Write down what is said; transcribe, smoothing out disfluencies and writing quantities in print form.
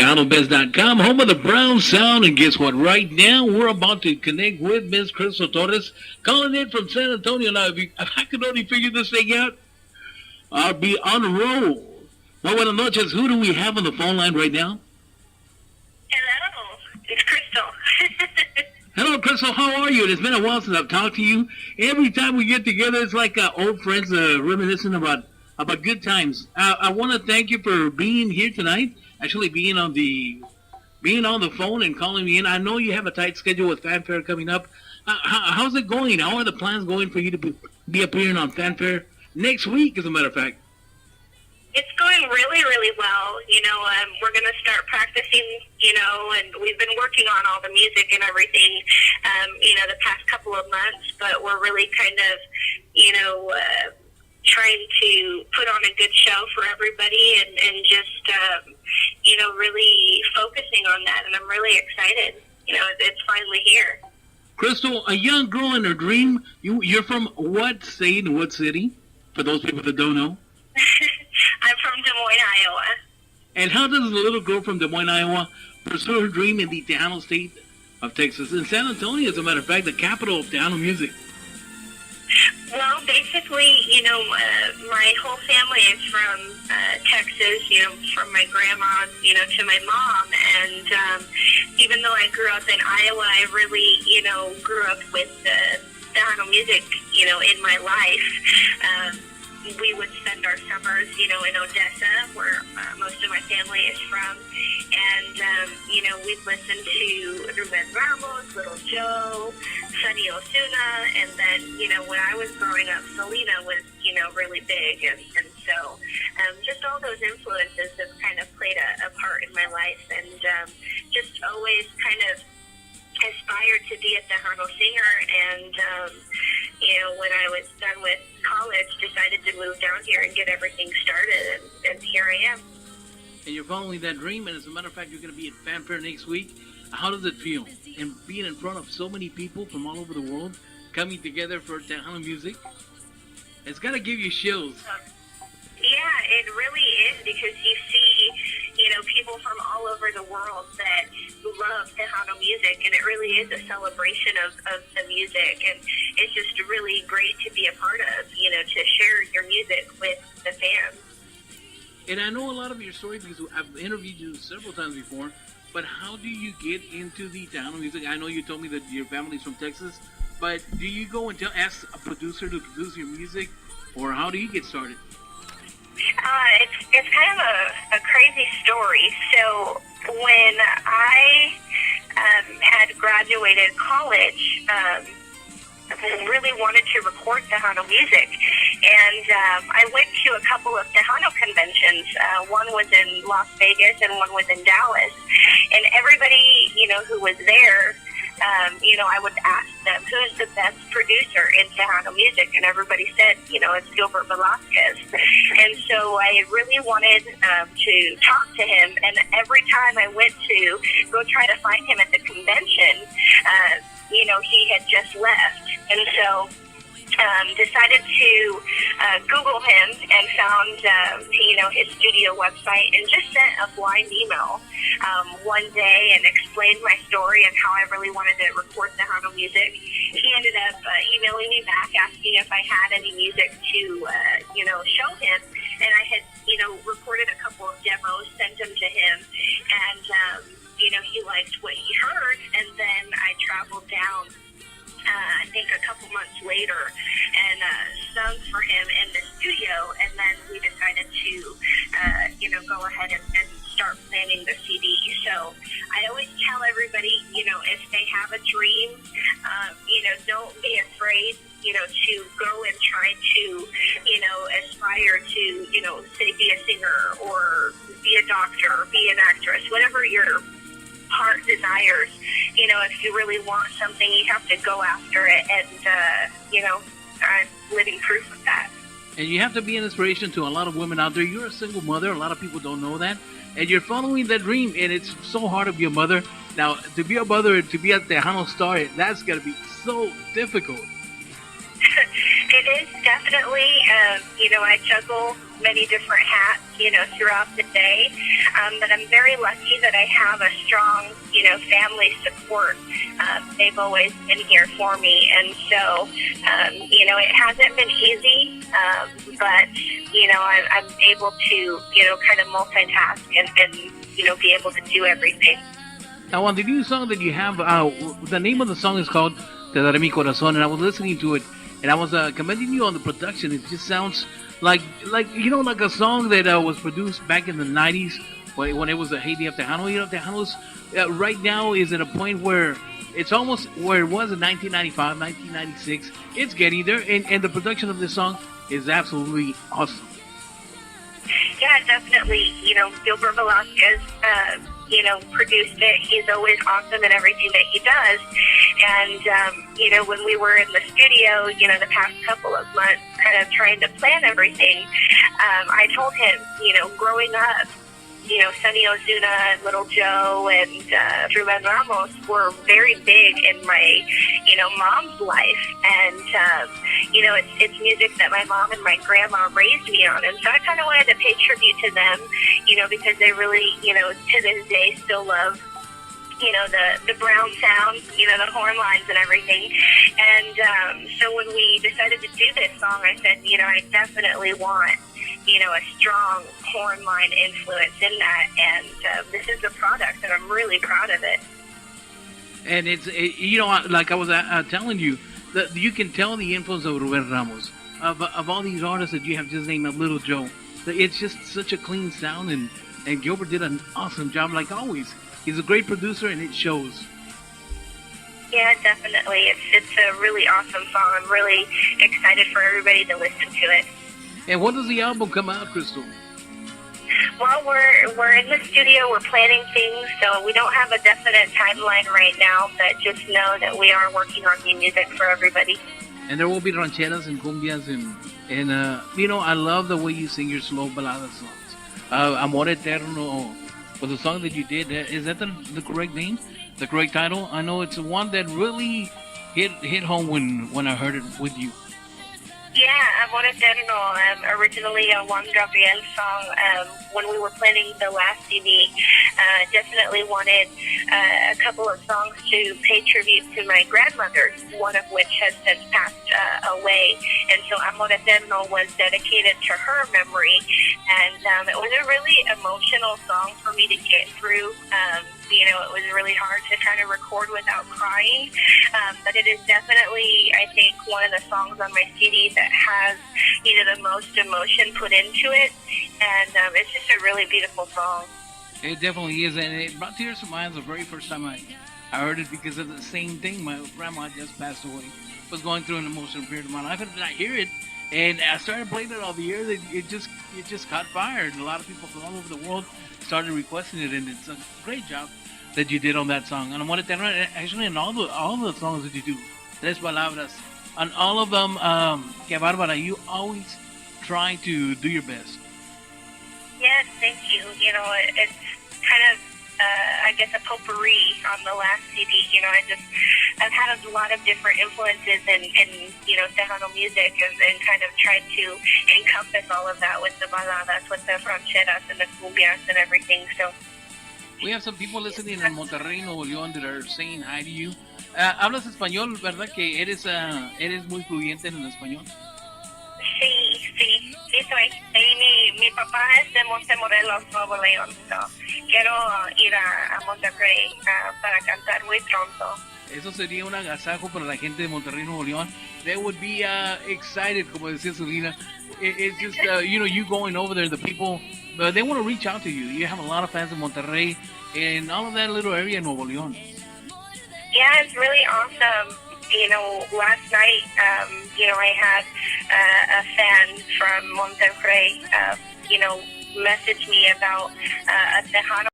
TejanoBest.com, home of the Brown Sound. And guess what? Right now, we're about to connect with Miss Crystal Torres, calling in from San Antonio. Now, if I could only figure this thing out, I'll be on a roll. Well, buenas noches. Who do we have on the phone line right now? Hello, it's Crystal. Hello, Crystal. How are you? It's been a while since I've talked to you. Every time we get together, it's like old friends reminiscing about good times. I want to thank you for being here tonight. Actually, being on the phone and calling me in. I know you have a tight schedule with Fanfare coming up. How's it going? How are the plans going for you to be appearing on Fanfare next week, as a matter of fact? It's going really, really well. We're going to start practicing, and we've been working on all the music and everything, the past couple of months, but we're really kind of, trying to put on a good show for everybody and just, really focusing on that. And I'm really excited. It's finally here. Crystal, a young girl in her dream. You're from what state and what city? For those people that don't know. I'm from Des Moines, Iowa. And how does a little girl from Des Moines, Iowa, pursue her dream in the Tejano state of Texas? In San Antonio, as a matter of fact, the capital of Tejano music. Well, basically, my whole family is from Texas, from my grandma, to my mom. And even though I grew up in Iowa, I really, grew up with Tejano music, in my life. We would spend our summers, in Odessa, where most of my family is from. And, we'd listen to Ruben Ramos, Little Joe, Sonny Osuna. And then, when I was growing up, Selena was, really big. And so just all those influences have kind of played a part in my life. And just always kind of aspired to be a Tejano singer, and when I was done with college, decided to move down here and get everything started, and here I am. And you're following that dream, and as a matter of fact, you're going to be at Fanfare next week. How does it feel? And being in front of so many people from all over the world, coming together for Tejano music, it's got to give you chills. Yeah, it really is, because you see, people from all over the world that love Tejano music, and it really is a celebration of the music, and it's just really great to be a part of, to share your music with the fans. And I know a lot of your story because I've interviewed you several times before, but how do you get into the Tejano music? I know you told me that your family's from Texas, but do you go and ask a producer to produce your music, or how do you get started? It's kind of a crazy story. So when I had graduated college, I really wanted to record Tejano music. And I went to a couple of Tejano conventions. One was in Las Vegas and one was in Dallas. And everybody, who was there, I would ask them, who's the best producer in Tejano music? And everybody said, it's Gilbert Velasquez. And so I really wanted to talk to him. And every time I went to go try to find him at the convention, he had just left. And so decided to Google him and found, his studio website, and just sent a blind email one day and explained my story and how I really wanted to record Tejano music. He ended up emailing me back asking if I had any music to, show him. And I had, recorded a couple of demos, sent them to him, and, he liked what he heard. And then I traveled down I think a couple months later, and sung for him in the studio, and then we decided to, go ahead and start planning the CD. So I always tell everybody, if they have a dream, don't be afraid, to go and try to, aspire to, say, be a singer or be a doctor or be an actress, whatever your heart desires. If you really want something, you have to go after it, and I'm living proof of that. And you have to be an inspiration to a lot of women out there. You're a single mother. A lot of people don't know that. And you're following that dream, and it's so hard to be a mother. Now, to be a mother, to be a Tejano star, that's got to be so difficult. It is definitely, I juggle many different hats, throughout the day. But I'm very lucky that I have a strong, family support. They've always been here for me. And so, it hasn't been easy, but, I'm able to, kind of multitask and be able to do everything. Now, on the new song that you have, the name of the song is called Te Daré Mi Corazón, and I was listening to it, and I was commending you on the production. It just sounds like like a song that was produced back in the 90s when it was a heyday of Tejano. Tejano's right now is at a point where it's almost where it was in 1995, 1996. It's getting there, and the production of this song is absolutely awesome. Yeah, definitely. Gilbert Velasquez, produced it. He's always awesome in everything that he does. And, when we were in the studio, the past couple of months, kind of trying to plan everything, I told him, growing up, Sonny Ozuna and Little Joe and Ruben Ramos were very big in my, mom's life. And, it's music that my mom and my grandma raised me on. And so I kind of wanted to pay tribute to them, because they really, to this day still love, the brown sound, the horn lines and everything. And so when we decided to do this song, I said, I definitely want, a strong horn line influence in that. And this is the product, and I'm really proud of it. And like I was telling you, that you can tell the influence of Ruben Ramos, of all these artists that you have just named, of Little Joe. It's just such a clean sound, and Gilbert did an awesome job, like always. He's a great producer, and it shows. Yeah, definitely. It's a really awesome song. I'm really excited for everybody to listen to it. And when does the album come out, Crystal? Well, we're in the studio. We're planning things, so we don't have a definite timeline right now, but just know that we are working on new music for everybody. And there will be rancheras and cumbias, and I love the way you sing your slow ballada songs. Amor Eterno was a song that you did. Is that the correct name? The correct title? I know it's one that really hit home when I heard it with you. Yeah, Amor Eterno, originally a Juan Gabriel song. When we were planning the last CD, definitely wanted a couple of songs to pay tribute to my grandmother, one of which has since passed away. And so Amor Eterno was dedicated to her memory. And it was a really emotional song for me to get through. It was really hard to kind of record without crying. But it is definitely, I think, one of the songs on my CD that has, the most emotion put into it. And it's just a really beautiful song. It definitely is. And it brought tears to my eyes the very first time I heard it, because of the same thing. My grandma just passed away. Was going through an emotional period of my life. And then I hear it. And I started playing it all the year. It just caught fire. And a lot of people from all over the world started requesting it. And it's a great job that you did on that song. And I want to tell you, actually, in all the songs that you do, Tres Palabras, on all of them, Que Bárbara, you always try to do your best. Yes, thank you. It's kind of, I guess, a potpourri on the last CD. I've had a lot of different influences in Tejano music, and kind of tried to encompass all of that with the baladas, with the rancheras and the cumbias and everything. So we have some people listening in Monterrey, Nuevo León, that are saying hi to you. Hablas español, ¿verdad? Que eres muy fluyente en el español. Sí soy. Y mi papá es de Montemorelos, Nuevo León. So quiero ir a Monterrey para cantar muy pronto. Eso sería un agasajo para la gente de Monterrey, Nuevo León. They would be excited, como decía Selena. It's just, you going over there, the people, they want to reach out to you. You have a lot of fans in Monterrey and all of that little area in Nuevo León. Yeah, it's really awesome. Last night, I had a fan from Monterrey, message me about a Tejano